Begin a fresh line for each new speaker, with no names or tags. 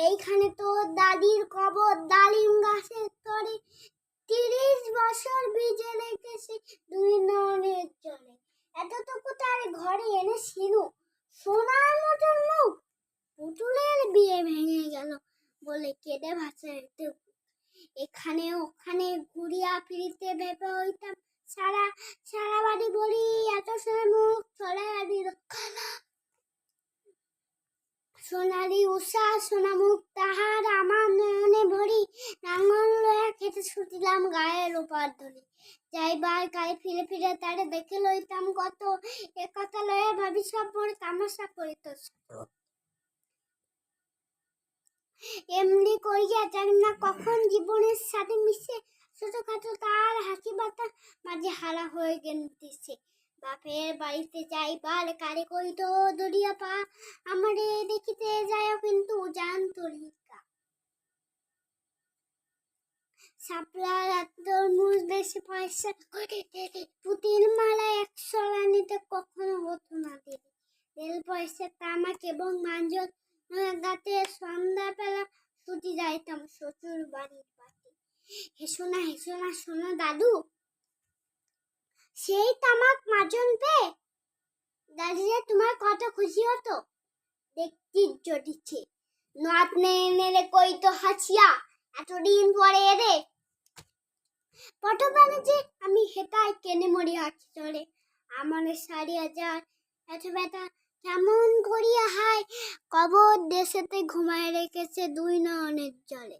এইখানে তো দাদির কবর ডালিম গাছের তরে, 30 বছর ভিজে রেখেছে দুই নয়নের জলে। এতটুকু তার ঘরে এনেছিল সোনার মতন মুখ, পুতুলের বিয়ে ভেঙে গেল বলে কেঁদে ভাসাইতে। এখানে ওখানে ঘুরিয়া ফিরিতে ভেবে হইতাম সারা সারা বাড়ি বলি, এত সোনার মুখ ছড়াইয়া দিল সোনালি উষা সোনামুখ তাহার আমার নয়নে ভরি। নাঙ্গল লইয়া খেতে ছুটিলাম গায়ের ওপার ধরি, যাইবার গায়ে ফিরে ফিরে তারে দেখে লইতাম কত। এ কথা লইয়া ভাবি সব বড় তামাশা করিত। এমনি করিয়া জানি না কখন জীবনের সাথে মিশে ছোটখাটো তার হাসি বাতা মাঝে হারা হয়ে গেছে। বাপের বাড়িতে যাইবার কারে কইত দরিয়া পা, আমারে দেখিতে যায় কিন্তু জান তরিকা। শাপলা তরমুজ বেশি পয়সা করে পুতির মালা 100 রানিতে কখনো হতো না দেরি। রেল পয়সা তামাক এবং মাঞ্জত গাতে সন্ধ্যাবেলা ছুটি যাইতাম শ্বশুর বাড়ির বাড়ি। হেসো না শোনো দাদু, সেই তামাক মাজন পেয়ে দাদিরা তোমার কত খুশি হতো দেখতি জটিছে। নাত নেড়ে কইতো হাসিয়া, এতদিন পরে এরে পটবানে যে আমি হেতায় কেনে মরি হাঁচি চলে। আমার সারিয়া যায় এত ব্যথা কেমন করিয়া হায়, কবর দেশেতে ঘুমায় রেখেছে দুই নয়নের জলে।